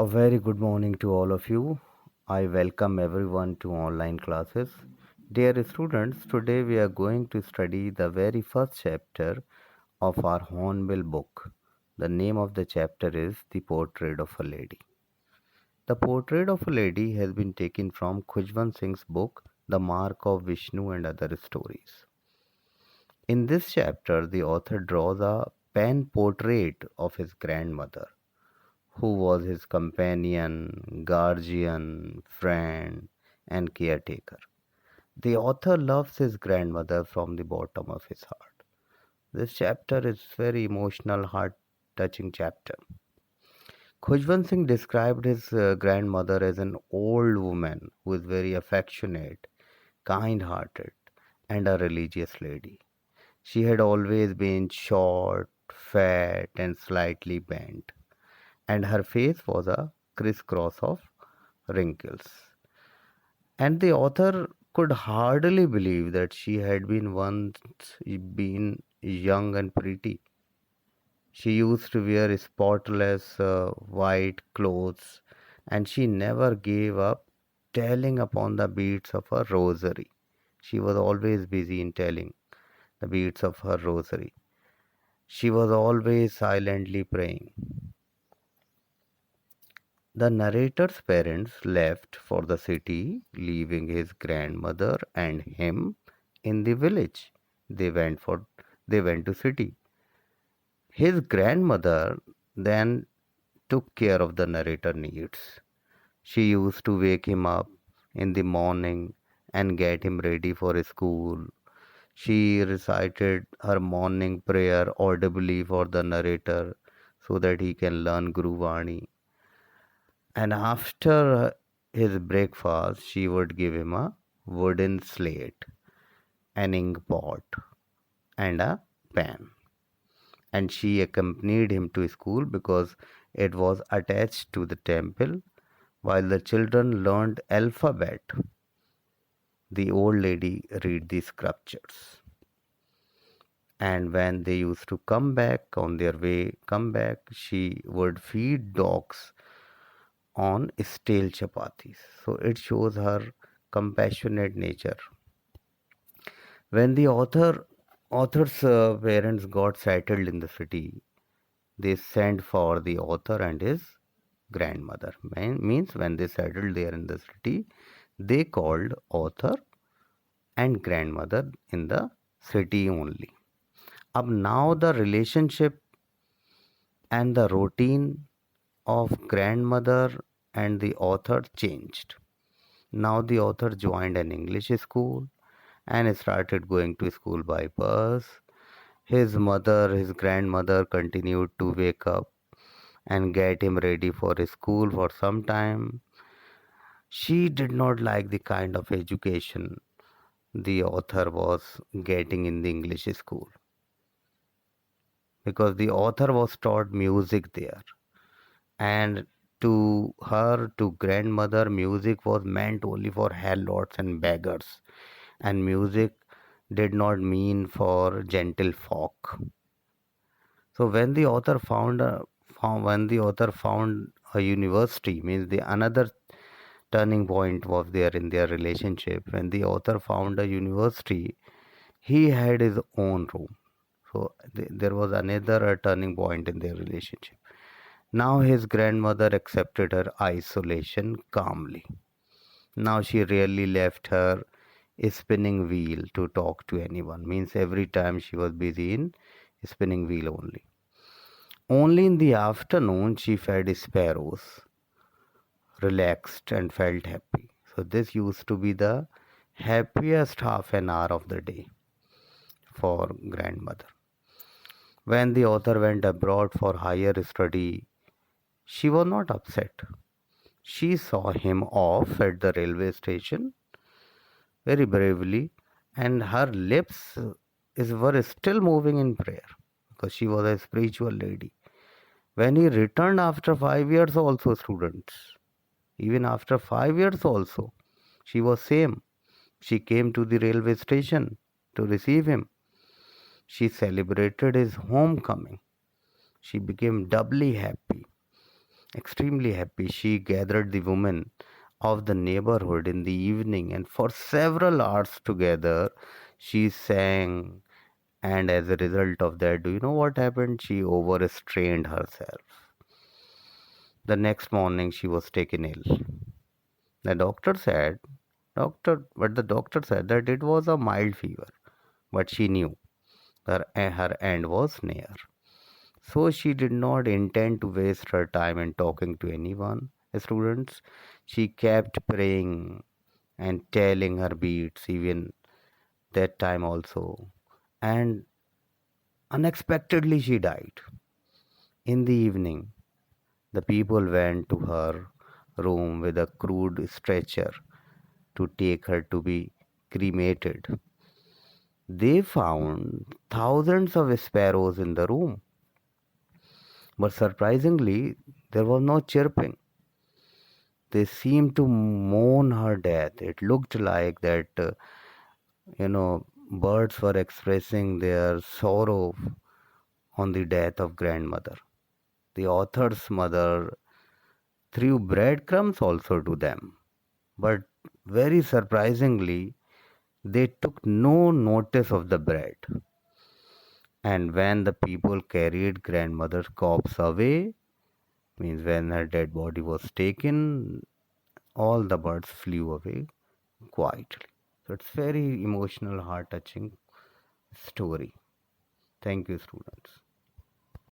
A very good morning to all of you. I welcome everyone to online classes. Dear students, today we are going to study the very first chapter of our Hornbill book. The name of the chapter is The Portrait of a Lady. The Portrait of a Lady has been taken from Khujwan Singh's book, The Mark of Vishnu and Other Stories. In this chapter, the author draws a pen portrait of his grandmother, who was his companion, guardian, friend, and caretaker. The author loves his grandmother from the bottom of his heart. This chapter is very emotional, heart-touching chapter. Khujwan Singh described his grandmother as an old woman who is very affectionate, kind-hearted, and a religious lady. She had always been short, fat, and slightly bent, and her face was a crisscross of wrinkles. And the author could hardly believe that she had been once been young and pretty. She used to wear spotless white clothes, and she never gave up telling upon the beads of her rosary. She was always busy in telling the beads of her rosary. She was always silently praying. The narrator's parents left for the city, leaving his grandmother and him in the village. They went for they went to city. His grandmother then took care of the narrator needs. She used to wake him up in the morning and get him ready for school. She recited her morning prayer audibly for the narrator so that he can learn Guru Vani. And after his breakfast, she would give him a wooden slate, an ink pot, and a pen. And she accompanied him to school because it was attached to the temple. While the children learned alphabet, the old lady read the scriptures. And when they used to come back on their way, come back, she would feed dogs on stale chapatis. So it shows her compassionate nature. When the author's parents got settled in the city, they sent for the author and his grandmother. Means when they settled there in the city, they called author and grandmother in the city only. Up now the relationship and the routine of grandmother and the author changed. Now the author joined an English school and started going to school by bus. His grandmother continued to wake up and get him ready for school for some time. She did not like the kind of education the author was getting in the English school because the author was taught music there, and to her, to grandmother, music was meant only for harlots and beggars, and music did not mean for gentle folk. So when the author found a university, means the another turning point was there in their relationship. When the author found a university, he had his own room. So there was another turning point in their relationship. Now his grandmother accepted her isolation calmly. Now she rarely left her spinning wheel to talk to anyone. Means every time she was busy in spinning wheel only. Only in the afternoon she fed sparrows, relaxed and felt happy. So this used to be the happiest half an hour of the day for grandmother. When the author went abroad for higher study, she was not upset. She saw him off at the railway station very bravely, and her were still moving in prayer because she was a spiritual lady. When he returned after 5 years, also students, even after 5 years, also, she was same. She came to the railway station to receive him. She celebrated his homecoming. She became doubly happy. Extremely happy, she gathered the women of the neighborhood in the evening, and for several hours together she sang. And as a result of that, do you know what happened? She overstrained herself. The next morning she was taken ill. The doctor said, but the doctor said that it was a mild fever, but she knew her end was near. So she did not intend to waste her time in talking to anyone, students. She kept praying and telling her beads even that time also. And unexpectedly she died. In the evening, the people went to her room with a crude stretcher to take her to be cremated. They found thousands of sparrows in the room, but surprisingly, there was no chirping. They seemed to mourn her death. It looked like that, birds were expressing their sorrow on the death of grandmother. The author's mother threw breadcrumbs also to them, but very surprisingly, they took no notice of the bread. And when the people carried grandmother's corpse away, means when her dead body was taken, all the birds flew away quietly. So it's very emotional, heart touching story. Thank you, students.